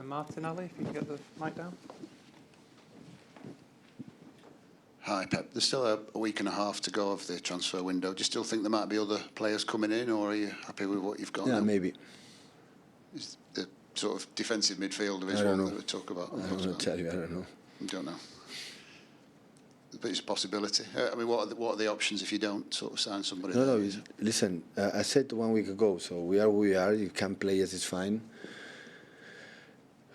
Martinelli, if you can get the mic down. Hi, Pep. There's still a week and a half to go of the transfer window. Do you still think there might be other players coming in, or are you happy with what you've got Yeah, now? maybe. Is the sort of defensive midfielder is I don't one know. that we talk about? I don't know. Tell you, I don't know. You don't know. But it's a possibility. I mean, what are the options if you don't sort of sign somebody? No. Listen, I said 1 week ago. So we are who we are. You can play as it's fine.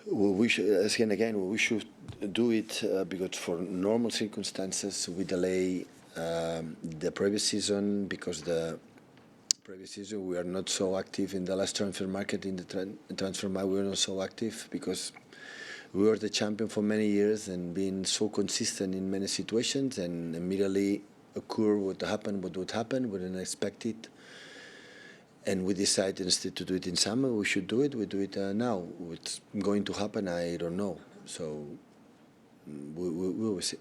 We should, again, we should do it because for normal circumstances we delay the previous season, because the previous season we are not so active in the last transfer market. In the transfer market we were not so active because we were the champion for many years and being so consistent in many situations, and immediately occur what would happen, we didn't expect it. And we decided instead to do it in summer, we should do it. We do it now. What's going to happen, I don't know. So we will see.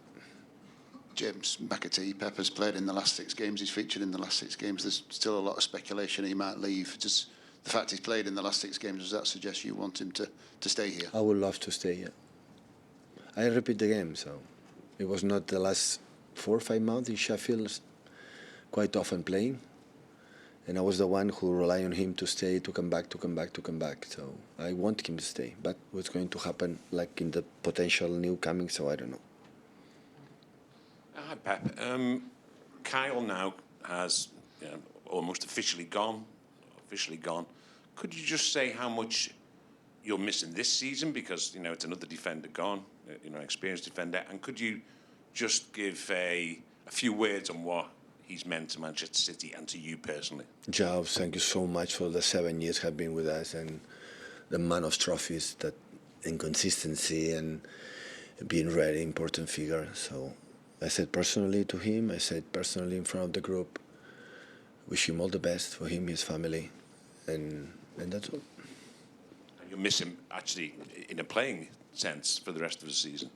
James McAtee, Pep has played in the last 6 games. He's featured in the last 6 games. There's still a lot of speculation he might leave. Just the fact he's played in the last 6 games, does that suggest you want him to stay here? I would love to stay here. I repeat the game, so it was not the last 4 or 5 months in Sheffield, quite often playing. And I was the one who relied on him to stay, to come back. So I want him to stay. But what's going to happen, like in the potential new coming, so I don't know. Hi, Pep. Kyle now has almost officially gone. Could you just say how much you're missing this season? Because, it's another defender gone, experienced defender. And could you just give a few words on what he's meant to Manchester City and to you personally? Joe, thank you so much for the 7 years have been with us, and the amount of trophies, that inconsistency, and being a very important figure. So I said personally to him, I said personally in front of the group, wish him all the best for him, his family, and that's all. And you'll miss him actually in a playing sense for the rest of the season.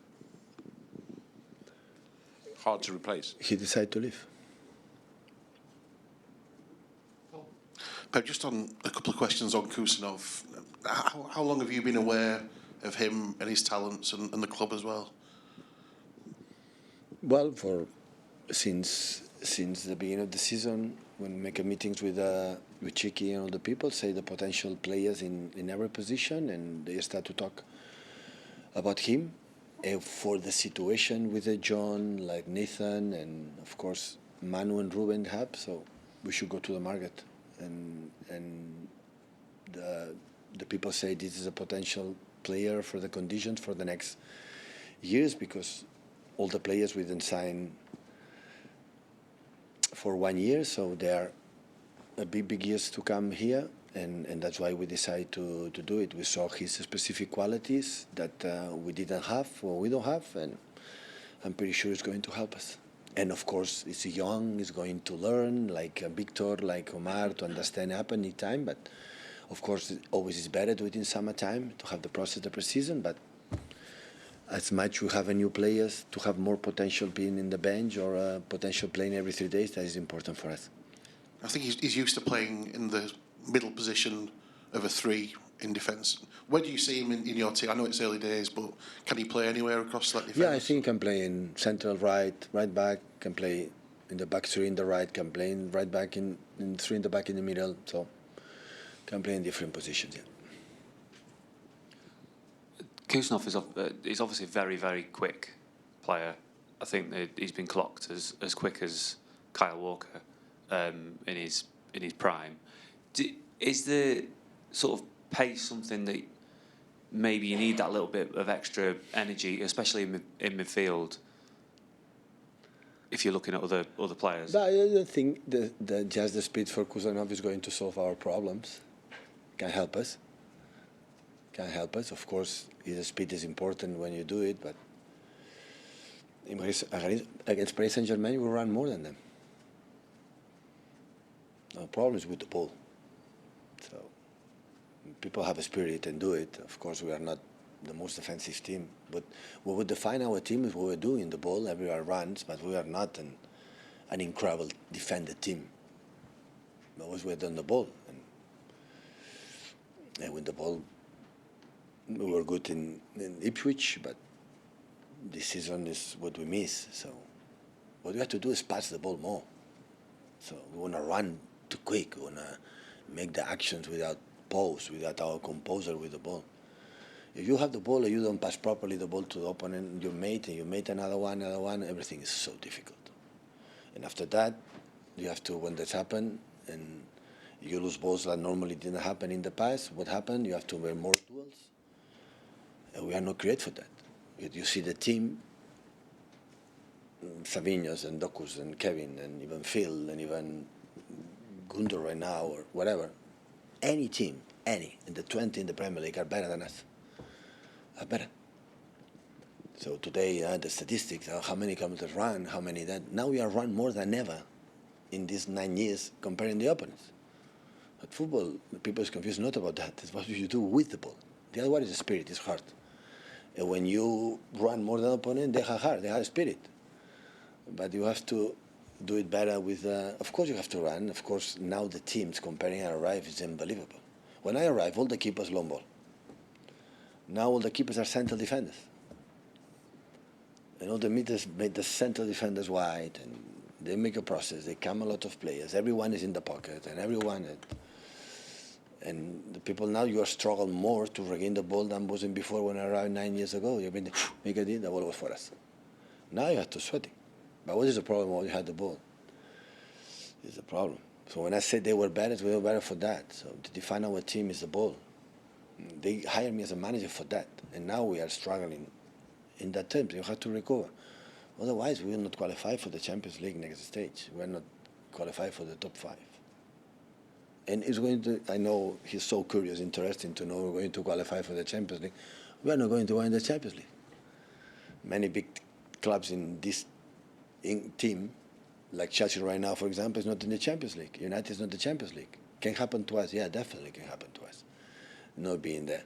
Hard to replace. He decided to leave. Pep, just on a couple of questions on Kusanov. How long have you been aware of him and his talents and the club as well? Well, since the beginning of the season, when we make meetings with Chiqui and all the people, say the potential players in every position, and they start to talk about him. For the situation with John, like Nathan, and of course Manu and Ruben have, so we should go to the market. And the people say this is a potential player for the conditions for the next years, because all the players we didn't sign for 1 year, so there are a big years to come here, and that's why we decided to do it. We saw his specific qualities that we didn't have or we don't have, and I'm pretty sure it's going to help us. And of course, it's young, he's going to learn, like Victor, like Omar, to understand happen any time. But of course, it always is better to do it in summertime, to have the process of the preseason. But as much we have a new players, to have more potential being in the bench or potential playing every 3 days, that is important for us. I think he's used to playing in the middle position of a 3 in defence. Where do you see him in your team? I know it's early days, but can he play anywhere across that defence? Yeah, I think he can play in central right back, can play in the back 3 in the right, can play in right back, in 3 in the back in the middle, so can play in different positions, yeah. Kusanov is obviously a very, very quick player. I think that he's been clocked as quick as Kyle Walker in his prime. Is the sort of pace something that maybe you need that little bit of extra energy, especially in midfield, if you're looking at other players? But I don't think just the speed for Kusanov is going to solve our problems. Can help us. Of course, his speed is important when you do it, but against Paris Saint-Germain, we run more than them. No problems with the ball. So people have a spirit and do it. Of course, we are not the most defensive team, but what would define our team is what we're doing. The ball everywhere runs, but we are not an incredible defender team. Always we're on the ball, and when the ball We were good in Ipswich, but this season is what we miss. So what we have to do is pass the ball more. So we want to run too quick. We want to make the actions without pause, without our composure with the ball. If you have the ball and you don't pass properly the ball to the opponent, your mate, and you mate another one, everything is so difficult. And after that, you have to, when that's happened, and you lose balls that normally didn't happen in the past, what happened? You have to win more duels. And we are not created for that. You see the team, Savinhos and Dokus and Kevin and even Phil and even Gunder right now or whatever, any team, any, in the 20 in the Premier League are better than us. Are better. So today, the statistics, how many kilometers run, how many that. Now we are run more than ever in these 9 years comparing the opponents. But football, people is confused not about that. It's what you do with the ball. The other one is the spirit, it's heart. And when you run more than the opponent, they have heart, they have spirit. But you have to do it better with, of course you have to run. Of course, now the teams comparing and arrive is unbelievable. When I arrive, all the keepers long ball. Now all the keepers are central defenders. And all the meters make the central defenders wide, and they make a process. They come a lot of players. Everyone is in the pocket, and everyone. And the people now, you are struggling more to regain the ball than wasn't before when I arrived 9 years ago. You mean, make a deal, the ball was for us. Now you have to sweat it. But what is the problem when you had the ball? It's the problem. So when I said they were better, we were better for that. So to define our team is the ball. They hired me as a manager for that, and now we are struggling in that terms. You have to recover. Otherwise, we will not qualify for the Champions League next stage. We are not qualified for the top 5. And it's going to, I know he's so curious, interesting to know we're going to qualify for the Champions League. We are not going to win the Champions League. Many big clubs in this team, like Chelsea right now, for example, is not in the Champions League. United is not the Champions League. Can happen to us? Yeah, definitely can happen to us. Not being there.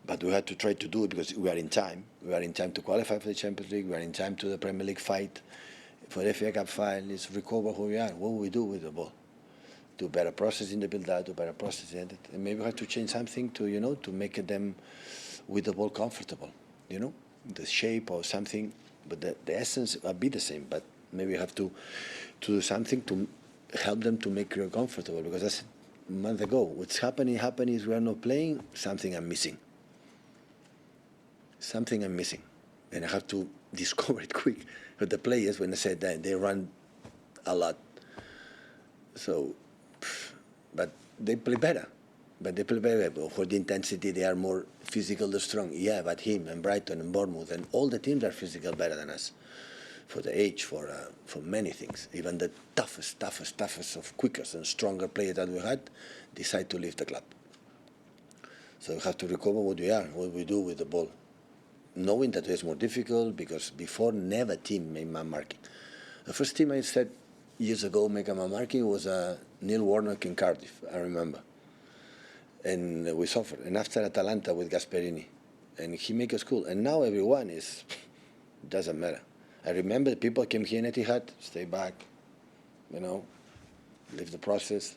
But we have to try to do it because we are in time. We are in time to qualify for the Champions League. We are in time to the Premier League fight. For the FA Cup final, is recover who we are. What will we do with the ball? Do better process in the build-out, do better process in it. And maybe we have to change something to, to make them with the ball comfortable, the shape or something. But the essence will be the same. But maybe we have to do something to help them to make you comfortable. Because that's a month ago. What's happening is we are not playing. Something I'm missing. Something I'm missing. And I have to discover it quick. But the players, when I said that, they run a lot. So, but they play better. But they play better. For the intensity, they are more physical and strong. Yeah, but him and Brighton and Bournemouth and all the teams are physical better than us. For the age, for many things. Even the toughest of quickest and stronger players that we had decide to leave the club. So we have to recover what we are, what we do with the ball. Knowing that it's more difficult because before never team made man marking. The first team I said years ago make a man marking was Neil Warnock in Cardiff, I remember. And we suffered. And after Atalanta with Gasperini. And he make a school. And now everyone doesn't matter. I remember people came here in Etihad, stay back, leave the process.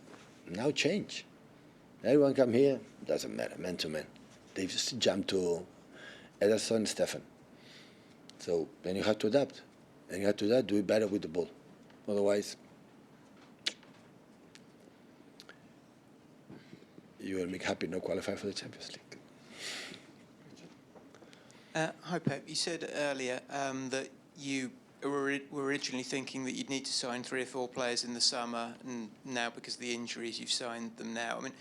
Now change. Everyone come here, doesn't matter, man to man. They just jump to Ederson, Stefan. So then you have to adapt. And you have to adapt, do it better with the ball. Otherwise, you will make happy not qualify for the Champions League. Hi, Pep. You said earlier that you were originally thinking that you'd need to sign 3 or 4 players in the summer, and now because of the injuries, you've signed them now. I mean,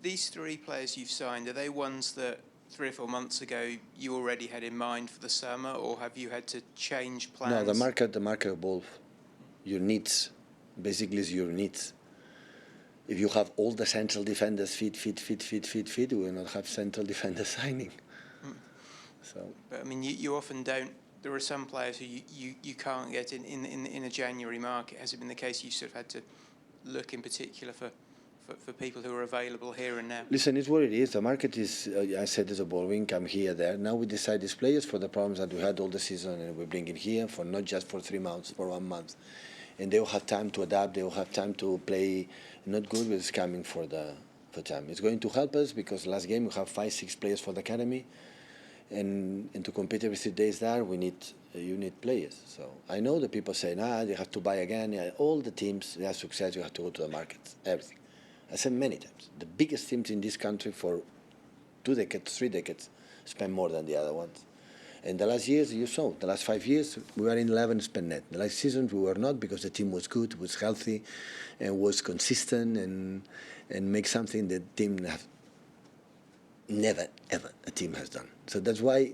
these 3 players you've signed, are they ones that 3 or 4 months ago you already had in mind for the summer, or have you had to change plans? No, the market evolves. Your needs, basically, is your needs. If you have all the central defenders fit, we will not have central defenders signing. So. But I mean, you often don't. There are some players who you can't get in a January market. Has it been the case you've sort of had to look in particular for people who are available here and now? Listen, it's what it is. The market is, I said, there's a ball come here, there. Now we decide these players for the problems that we had all the season, and we bring it here for not just for 3 months, for 1 month. And they will have time to adapt. They will have time to play. Not good, but it's coming for the the time. It's going to help us because last game we have 5-6 players for the academy, and to compete every 3 days there, you need players. So I know the people say, they have to buy again. Yeah, all the teams, they have success, you have to go to the markets, everything. I said many times, the biggest teams in this country for 2 decades, 3 decades, spend more than the other ones. And the last years, you saw, the last 5 years, we were in 11 spend net. The last season, we were not because the team was good, was healthy, and was consistent, and make something that team have never, ever a team has done. So that's why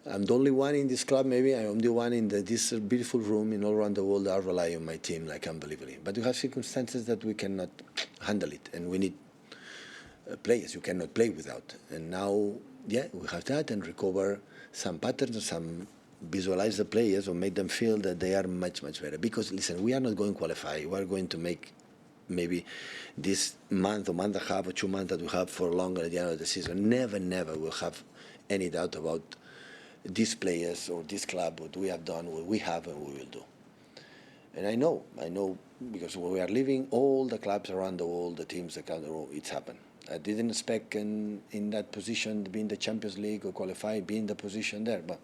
I'm the only one in this club, maybe. I'm the one in this beautiful room in all around the world that rely on my team like unbelievably. But we have circumstances that we cannot handle it, and we need players you cannot play without. And now, we have that and recover some patterns, some visualize the players or make them feel that they are much, much better. Because, listen, we are not going to qualify. We are going to make maybe this month or month and a half or 2 months that we have for longer at the end of the season. Never, never will have any doubt about these players or this club, what we have done, what we have and we will do. And I know because when we are leaving all the clubs around the world, the teams around the world, it's happened. I didn't expect in that position to be in the Champions League or qualify, be in the position there. But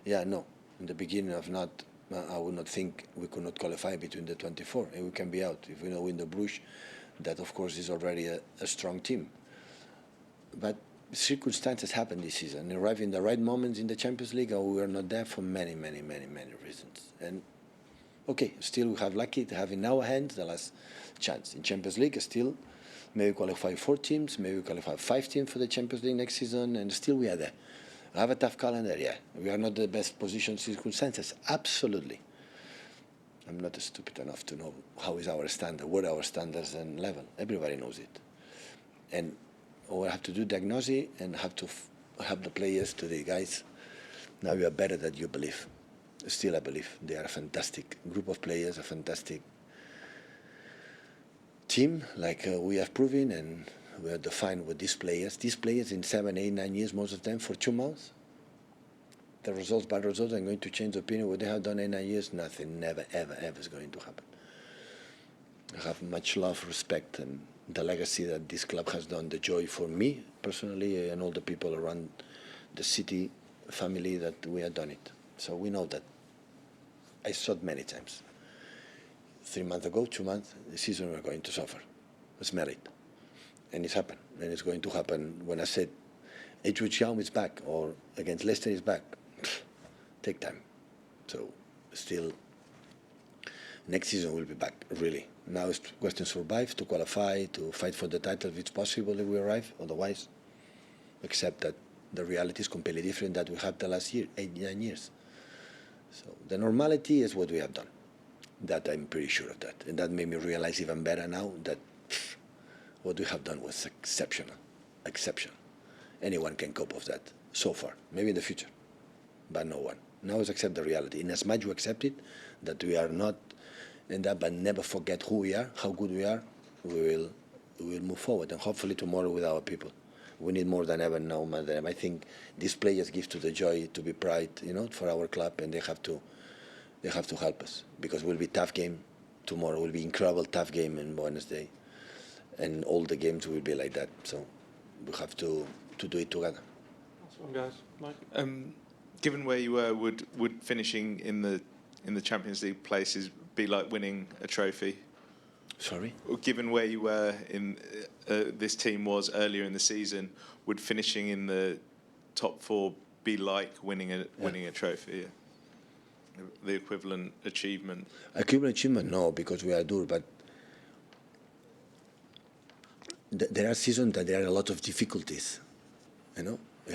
in the beginning I would not think we could not qualify between the 24 and we can be out. If we know in the Bruges, that of course is already a strong team. But circumstances happen this season. Arrive in the right moments in the Champions League, and we are not there for many, many, many, many reasons. And okay, still we have lucky to have in our hands the last chance. In Champions League, still maybe qualify 4 teams, maybe qualify 5 teams for the Champions League next season, and still we are there. I have a tough calendar, We are not the best position circumstances, absolutely. I'm not stupid enough to know how is our standard, what are our standards and level. Everybody knows it. And we have to do diagnosis and have to help the players to the guys. Now you are better than you believe. Still, I believe they are a fantastic group of players, a fantastic team, like we have proven, and we are defined with these players. These players in 7, 8, 9 years, most of them for 2 months. The results, bad results, are going to change the opinion. What they have done in 9 years, nothing, never, ever, ever is going to happen. I have much love, respect, and the legacy that this club has done, the joy for me personally and all the people around the city, family, that we have done it. So we know that. I saw it many times. 3 months ago, 2 months, the season we're going to suffer. I smell it. And it's happened. And it's going to happen. When I said Ipswich is back or against Leicester is back, take time. So still, next season we'll be back, really. Now it's question to survive, to qualify, to fight for the title if it's possible if we arrive. Otherwise, accept that the reality is completely different that we had the last year, 8, 9 years. So the normality is what we have done. That I'm pretty sure of that. And that made me realize even better now that what we have done was exceptional. Exceptional. Anyone can cope with that so far. Maybe in the future. But no one. Now is accept the reality. In as much you accept it, that we are not in that, but never forget who we are, how good we are, we will move forward. And hopefully tomorrow with our people. We need more than ever now, more than ever. I think these players give to the joy, to be pride, for our club, and they have to help us, because it will be a tough game tomorrow. It will be incredible tough game on Wednesday, and all the games will be like that. So we have to do it together. Last one, guys. Mike. Given where you were, would finishing in the Champions League places be like winning a trophy? Sorry? Given where you were in this team was earlier in the season, would finishing in the top 4 be like winning a trophy? The equivalent achievement? Equivalent achievement, no, because we are due, but there are seasons that there are a lot of difficulties,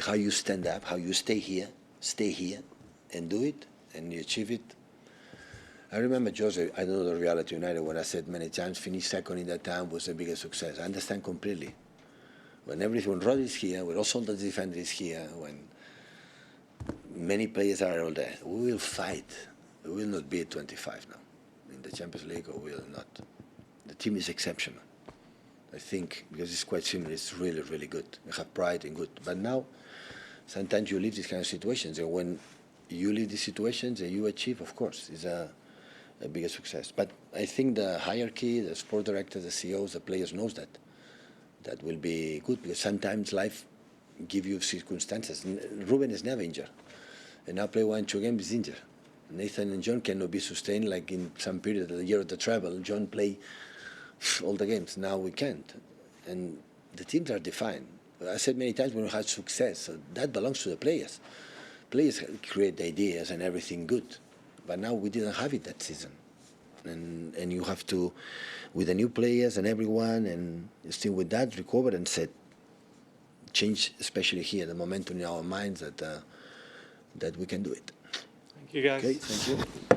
how you stand up, how you stay here, and do it, and you achieve it. I remember, Jose, I know the reality United, when I said many times, finish second in that time was the biggest success. I understand completely. When Rod is here, when also the defender is here, when many players are all there, we will fight. We will not be at 25 now in the Champions League, or we will not. The team is exceptional. I think, because it's quite similar, it's really, really good. We have pride and good. But now, sometimes you leave these kind of situations, and when you leave these situations and you achieve, of course, is a bigger success. But I think the hierarchy, the sport directors, the CEOs, the players knows that That will be good because sometimes life give you circumstances. Ruben is never injured, and now play 1-2 games is injured. Nathan and John cannot be sustained like in some period of the year of the travel. John play all the games. Now we can't, and the teams are defined. I said many times when we had success, so that belongs to the players. Players create the ideas and everything good, but now we didn't have it that season, and you have to, with the new players and everyone, and still with that, recover and set, change, especially here, the momentum in our minds that we can do it. Thank you, guys. Okay, thank you.